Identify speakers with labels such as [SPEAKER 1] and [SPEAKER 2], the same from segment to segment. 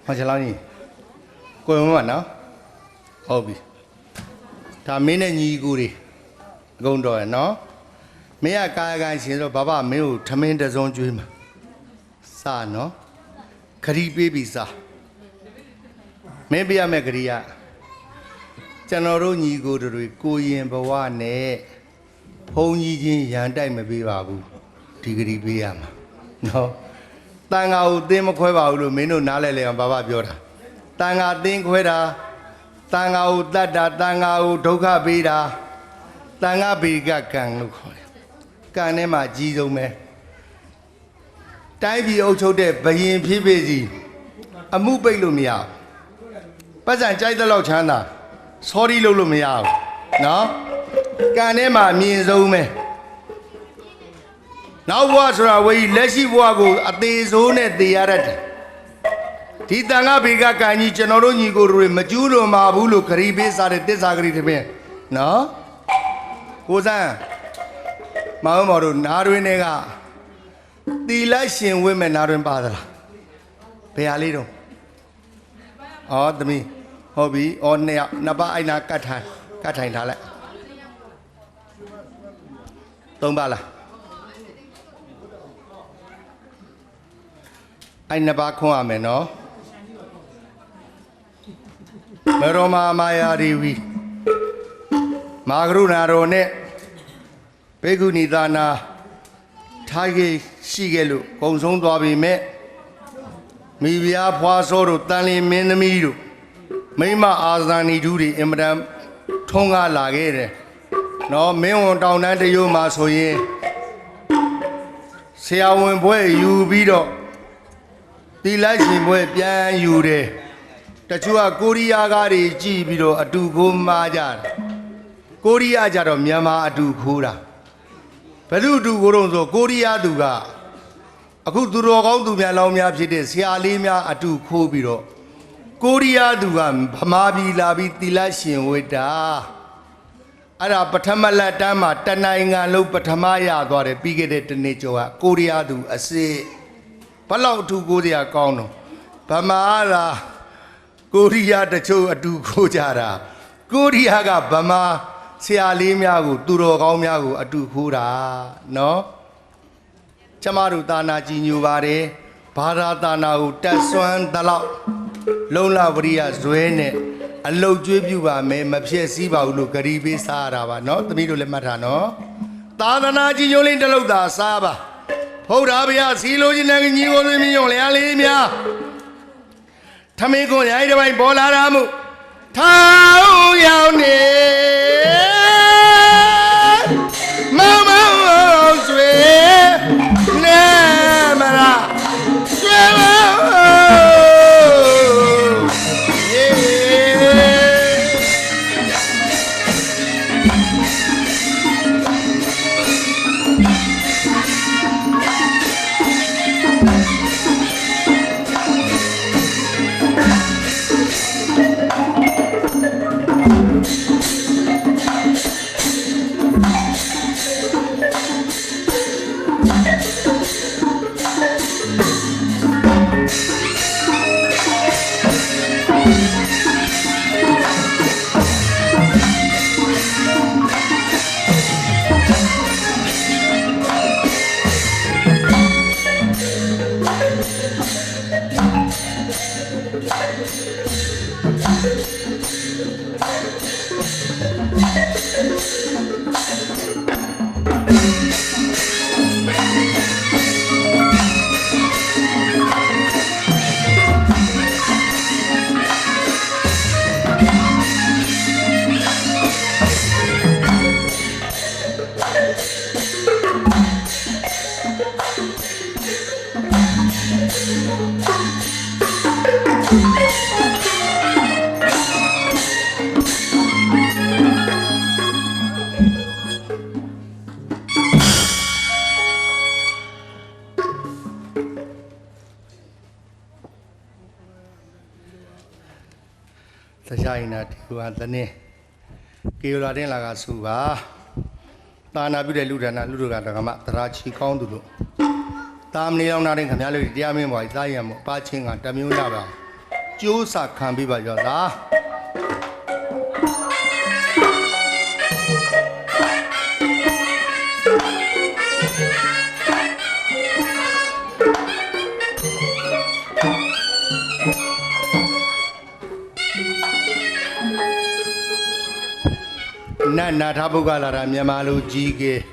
[SPEAKER 1] မချလောင်းကြီးကိုယ်မမနော်ဟုတ်ပြီဒါမင်းနဲ့ညီကိုတွေအကုန်တော်ရနော်မင်းကကာယကံရှင်ဆိုဘာမင်းကိုထမင်းတစုံကျွေးမှာစနော်ခရီးပေးပြီးစားမင်းပြရမယ့်ခရီးကကျွန်တော်တို့ညီကိုတွေကိုရင်ဘဝနဲ့ဖုံကြီးချင်းရန်တိုက်မပေးပါဘူးဒီခရီးပေးရမှာနော်တန်ဃာကိုသင်မခွဲပါဘူးလို့မင်းတို့နားလဲလဲအောင်ဘာပြောတာတန်ဃာသင်ခွဲတာတန်ဃာကိုတတ်တာတန်ဃာကိုဒုက္ခပေးတာတန်ဃာဘေကကံလို့ခေါ်တယ်ကံထဲမှာအကြီးဆုံးပဲတိုင်းပြည်အုပ်ချုပ်တဲ့ဘယင်ဖြစ်ဖြစ်စီအမှုပိတ်လို့မရဘူးပတ်စံကြိုက်တဲ့လောက်ချမ်းသာဆော်ဒီလုပ်လို့မရဘူးနော်ကံထဲမှာအမြင့်ဆုံးပဲနောက်ဘဝဆိုတာဝေးလက်ရှိဘဝကိုအသေးစိုးနဲ့သိရတတ်တယ်ဒီတန်ခါဘေကကံကြီးကျွန်တော်တို့ညီကိုတွေမကျူးလွန်ပါဘူးလို့ခရီးပေးစားတဲ့တစ္ဆာဂရိတပင်နော်ကိုစန်းမောင်မော်တို့နားတွင်တွေကတီလိုက်ရှင်ဝိမဲ့နားတွင်ပါသလားဘယ်ဟာလေးတော့ဩသမီးဟုတ်ပြီဩနှစ်ပါးအိုင်နာကတ်ထိုင်ထားလိုက်သုံးပါလားအဲ့နှစ်ပါးခွန်ရမယ်နော်မေရောမာယာဒေဝီမာဂရုဏာတော်နဲ့ဘေကုဏီသာနာထားခဲ့ရှိခဲ့လို့ကုံဆုံးသွားပြီမဲ့မိဖုရားဖွာစောတို့တန်လင်းမင်းသမီးတို့မိမအာဇာနည်တူတွေအင်မတန်ထုံးကားလာခဲ့တယ်နော်မင်းဝန်တောင်တန်းတရုံမှာဆိုရင်ဆရာဝန်ဘွဲယူပြီးတော့တီလိုက်ရှင်ဘွဲပြန်ယူတယ်တချို့ကကိုရီးယားကားတွေကြည့်ပြီးတော့အတူကိုမှားကြတယ်ကိုရီးယားကြတော့မြန်မာအတူခိုးတာဘယ်သူအတူကိုတော့ဆိုကိုရီးယားသူကအခုသူတော်ကောင်းသူများလောင်းများဖြစ်တဲ့ဆရာလေးများအတူခိုးပြီးတော့ကိုရီးယားသူကဗမာပြည်လာပြီးတီလိုက်ရှင်ဝိတာအဲ့ဒါပထမလက်တန်းမှာတနိုင်ငံလုံးပထမရသွားတယ်ပြီးခဲ့တဲ့တနေ့ကျော်ကကိုရီးယားသူအစစ်ဘလောက်အထူးကိုစရာကောင်းတော့ဗမာလာကိုရီးယားတချို့အတူခိုးကြတာကိုရီးယားကဗမာဆရာလေးများကိုသူတော်ကောင်းများကိုအတူခိုးတာနော်ကျမတို့သာနာကြည်ညိုပါတယ်ဘာသာသာနာကိုတက်ဆွမ်းသလောက်လုံလဝရိယဇွဲနဲ့အလုတ်ကျွေးပြပါမယ်မဖြစ်စည်းပါဘူးလို့ဂရီပေးစားရတာပါနော်သမီးတို့လည်းမှတ်ထားနော်သာသနာကြည်ညိုလေးတစ်လုတ်သာစားပါဖုဒ္ဓဗျာစီလိုချင်တဲ့ညီကိုတွေမြုံလျာလေးများထမင်းခွန်ရိုင်းတစ်ပိုင်းပေါ်လာတာမှုထောင်းရောက်နေမောင်မောင်ဆွေနေမလားဆွေမောင် Sajina Tua Tane Kiola de la Suba Tana Bude Ludana Luduga Rachi Kondu Tam Leonard and Camille Diami Moitayam Paching and Tamunaba Jusa can be by your Nana Tabugala Yamalu Jige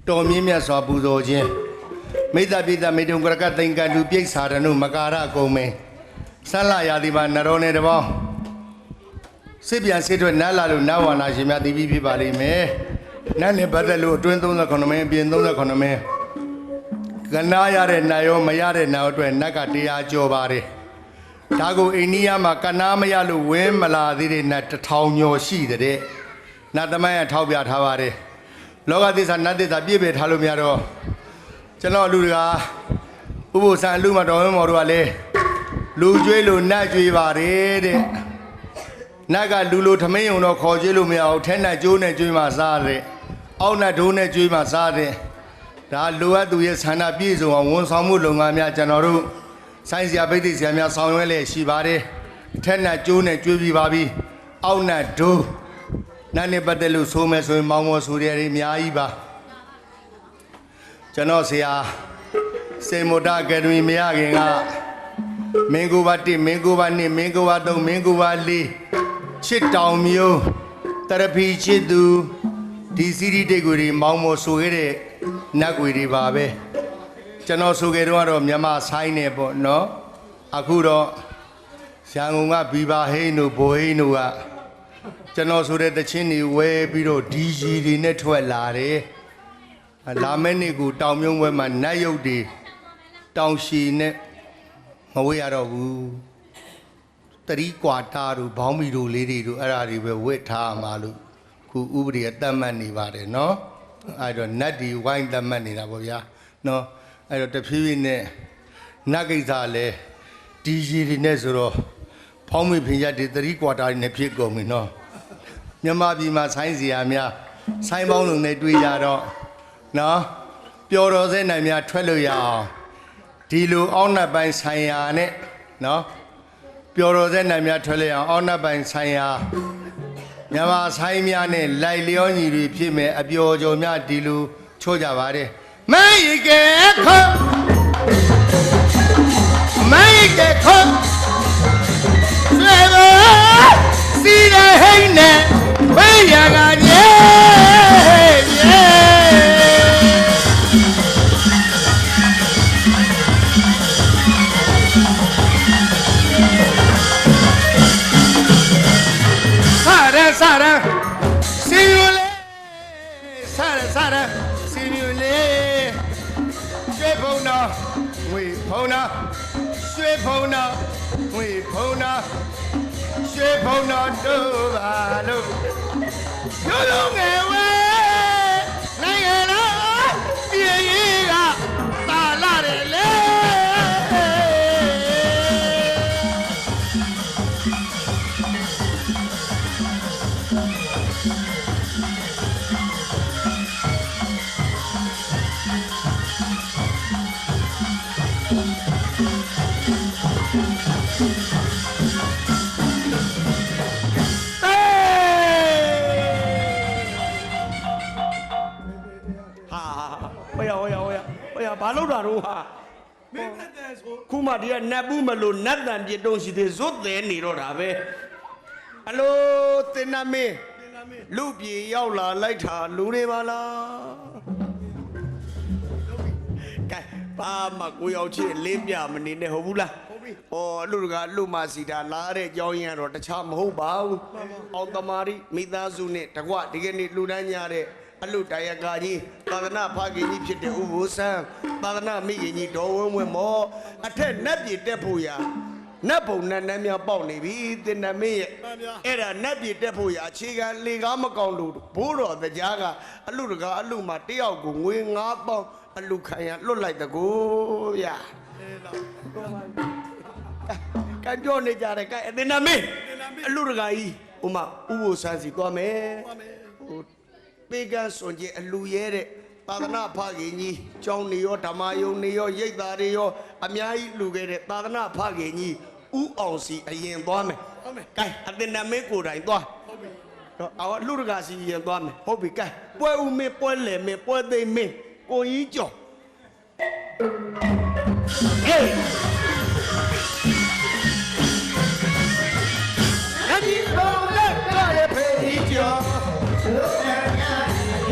[SPEAKER 1] Tomimia Sabuzojin Meda Bida Medungraka Tinga Lupi Saranu Magara Gome Sala Yadiba Narone de Bo Sibian Sito Nala Nawana Jimia Divi Bali me Nani Badalu Twinton economy being no economy Ganaya Nayo Mayare now to Nagatia Jobari Tago Inia Makanamayalu Wemala did not the town your she the day Nadamaya Taubia Tavare. Loga this and Nadi Tabibe Halumiaro. Chano Luga Ubu San Luma Domoruale Lujuelu Najuivare Naga Lulu Tameo no Kojilumia, Tena June Juma Sare, Auna Dune Juma Sare, Da Lua do yes Hana Bizo and one Samulungamia Janoru, Science Abedis Yamia Samuele Shibare, Tena June Jubi Babi, Auna do. Nani Badelu Sumes with Mamo Suri Miaiba Janosia Semoda Gary Miaginga Minguvati, Minguvani, Minguvado, Minguvali Chit down Mio Therapy Chidu DCD Deguri, Mamo Sugere Naguri Babe Janosugero Yama Sine no Akuro Shangunga Biba Henu Bohenua General Sure the Chini way below DG network lare Lamenigu Taumung women Nayodi Town she net away out of 3 quarter Baumidu lady to Arari wet Malu who Ubri at the money vare no I don't nutty wine the money no I don't the Nagizale DG Nesoro Pomi Pinjati 3 quarter in a pig go me no Yamabi Masaiziamia, Simon Neduyado, no, Pioro Zenamia Tweluya, Dilu honor by Sayane, no, Pioro Zenamia Tweluya, honor by Saya, Yama Saimiane, Lailioni, Ripime, Abiojo Mia Dilu, Chojavare, make it come, make it come, see the hay. Hey, yeah, Sara, simule, Sara, simule, Swepona, we pona, Swepona, we pona. Swepona do alo. You don't get away. Nayana, yeah, talare. Balodaruha Kuma dear Nabu Malo, Nathan, you don't see the Zot there, Nirodabe. Hello, Tename, Lupi, Yaula, Lighter, Lurevala Pama, we out here, Libya, Manine Hobula. Oh, Luga, Lumasita, Lare, Joyan, or the Cham Hobau, Altamari, Midazune, Tagua, Tigani, Lunanyare. Alu Tayagani, Padana Pagini Chite Ubusa, Padana Migini Dowen more, attend Nabi Depuya, Napo Nanamia Boni, the Nami, Era Nabi Depuya, Chiga, Ligamakondu, Puro, the Jaga, Aluga, Aluma, Tiago, Wing up, Alukaya, look like the go, yeah.
[SPEAKER 2] ကန်ပြောနေကြတယ်ကဲအတင်နာမင်းအလူတကာကြီးဟိုမှာဥပုသ်ဆန်းစီသွားမယ်ဟိုပေကန်းစွန်ကြီးအလူရဲတဲ့သာသနာဖခင်ကြီးကျောင်းနေရောဓမ္မယုံနေရောရိတ်သားတွေရောအများကြီးလူခဲ့တဲ့သာသနာဖခင်ကြီးဥအောင်စီအရင်သွားမယ်ဟုတ်မယ်ကဲအတင်နာမင်းကိုယ်တိုင်သွားဟုတ်ပြီတော့အော်လူတကာစီရင်သွားမယ်ဟုတ်ပြီကဲပွဲဦးမင်းပွဲလေမင်းပွဲသိမင်းကိုကြီးကျော်ဟေးအဒီဘောလက်ကားရဲ့ဖေးကြီးကျော်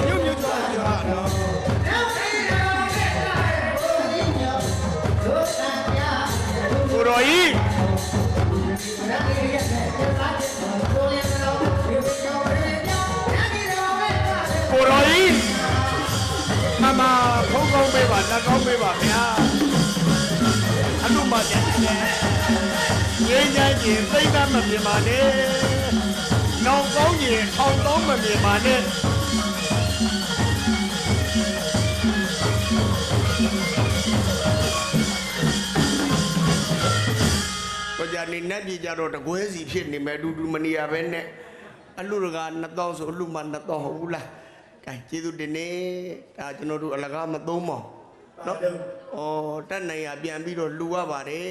[SPEAKER 2] ညွတ်ညွတ်သွားကြတော့ကိုရောကြီးကိုရောကြီးမမဖုံးကောင်းပေးပါလက်ကောင်းပေးပါဗျာအမှုမတဲ့ငင်းကြရင်သိမ်းမမြင်ပါနဲ့နောင်ကောင်းရင်ထောင်ကောင်းမမြင်ပါနဲ့ကိုကြနေနဲ့ပြည်ကြတော့တကွဲစီဖြစ်နေမယ်အတူတူမနေရပဲနဲ့အလူတကာ2000ဆိုအလူမ2000ဟုတ်ဘူးလားကဲကျေးဇူးတင်နေဒါကျွန်တော်တို့အလကားမသုံးပါနော်ဩတက်နိုင်ရပြန်ပြီးတော့လှူရပါတယ်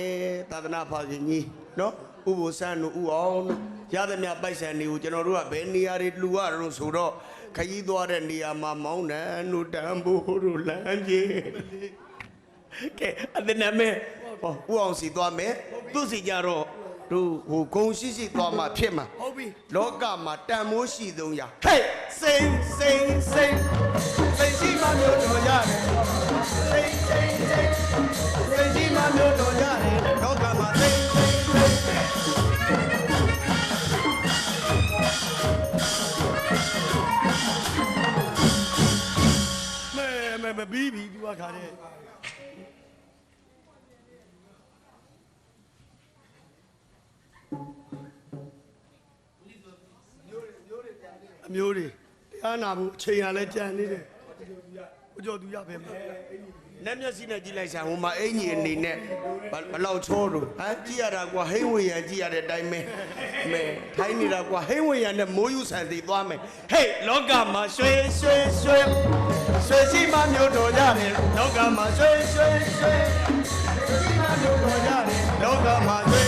[SPEAKER 2] သာသနာဖခင်ကြီးနော်ဥပုသ်ဆန်းတို့ဥအောင်ရသမျှပိုက်ဆံတွေကိုကျွန်တော်တို့ကဘယ်နေရာတွေလှူရတော့ဆိုတော့ခရီးသွားတဲ့နေရာမှာမောင်းတယ်တို့တန်ဖို့တို့လမ်းကြီးကဲအတဲ့နာမဲဟောဥအောင်စီသွားမယ်သူစီကြတော့တို့ဟိုဂုံရှိရှိသွားမှဖြစ်မှာဟုတ်ပြီလောကမှာတန်မိုးရှိသုံးရဟဲ့စိန်စိတ်ရှိမှမျိုးတော်ရတယ်စိတ်ရှိမှမျိုးတော်ရတယ်လောကမှာစိတ်မဲဘီဘီဒီဝါခါတဲ့အမျိုးတွေတရားနာဖို့အချိန်ရလဲကြံနေတယ်ကိုကျော်သူရပဲမှာလက်မျက်စိနဲ့ကြည့်လိုက်စားဟိုမှာအင်ကြီးအနေနဲ့ဘလောက်ချောလို့ဟမ်ကြည့်ရတာကွာဟိမ့်ဝေရကြည့်ရတဲ့အတိုင်းပဲမဲထိုင်းနေတာကွာဟိမ့်ဝေရနဲ့မိုးယူဆန်သေးသွားမယ်ဟေးလောကမှာရွှေရှိမှမျိုးတော်ကြတယ်လောကမှာရွှေရှိမှမျိုးတော်ကြတယ်လောကမှာရွှေ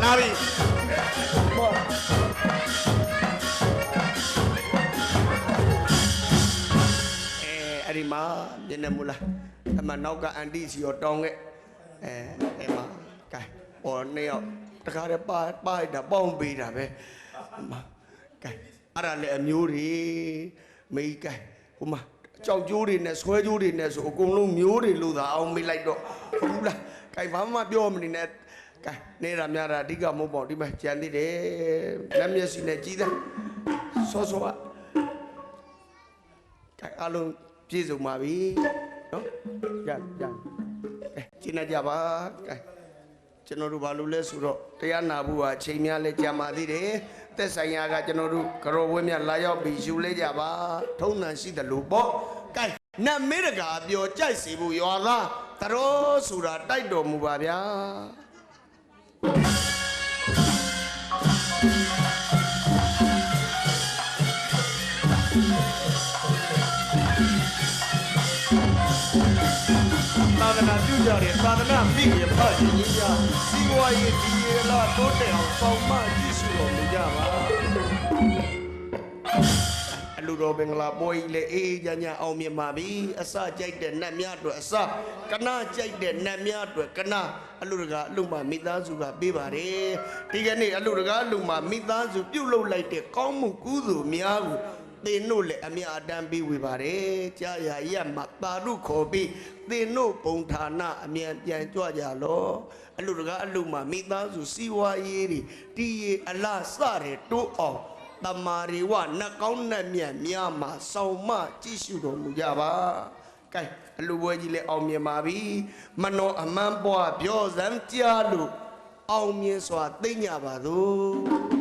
[SPEAKER 2] နာပြီအဲ့ဒီမှာပြင်းနေမလားအမနောက်ကအန်တီစီရောတောင်းခဲ့အဲ့မှာကဲဟောနှစ်ယောက်တခါတည်းပါတာပေါင်းပေးတာပဲအမကဲအဲ့ဒါလည်းအမျိုးတွေမေးကဲဟိုမှာကြောက်ကြိုးတွေနဲ့ဆွဲကြိုးတွေနဲ့ဆိုအကုန်လုံးမျိုးတွေလို့သာအောင်မေးလိုက်တော့ဟုတ်လားကဲဘာမှပြောမနေနဲ့ကဲနေတာများတာအဓိကမဟုတ်ပါဘူးဒီမှာကြံသေးတယ်လက်မျက်စိနဲ့ကြည်တယ်စောကကဲအလုံးပြည့်စုံပါပြီနော်ရကျင်းနေကြပါကဲကျွန်တော်တို့ဘာလို့လဲဆိုတော့တရားနာဖို့ကအချိန်များလဲကြာပါသေးတယ်သက်ဆိုင်ရာကကျွန်တော်တို့ကရောဝင်းမြလာရောက်ပြီးယူလဲကြပါထုံးနှံရှိတယ်လို့ပေါ့ကဲနတ်မေတကာပြောကြိုက်စီဖို့ရွာသားတရောဆိုတာတိုက်တော်မူပါဗျာသာသနာပြုကြတဲ့သာသနာမိခင်ဖခင်ကြီးများစီဝါရေးဒီရေလာတိုးတက်အောင်ဆောင်မကြည့်ရှုတော်မူကြပါအလူတော်ဘင်္ဂလာပွဲကြီးလေအေးကြညာအောင်မြင်ပါပြီအစကြိုက်တဲ့နတ်များတို့အစကနာကြိုက်တဲ့နတ်များတို့ကနာအလူတကာအလူမမိသားစုကပေးပါတယ်ဒီကနေ့အလူတကာအလူမမိသားစုပြုတ်လုလိုက်တဲ့ကောင်းမှုကုသိုလ်များကိုသင်တို့လည်းအမြအတမ်းပေးဝေပါတယ်ကြာရရမှာတာရုခေါ်ပြီးသင်တို့ပုံဌာနအမြန်ပြန်ကြွကြလောအလူတကာအလူမမိသားစုစီဝါရေးတွေတီးရအလားစတဲ့တိုးအောင်တမာရီဝနတ်ကောင်းနတ်မြတ်များမှာဆောင်မကြည့်ရှုတော်မူကြပါကဲအလူပွဲကြီးလည်းအောင်မြင်ပါပြီမနောအမှန်ပွားပြောစမ်းကြားလို့အောင်မြင်စွာသိညပါသို့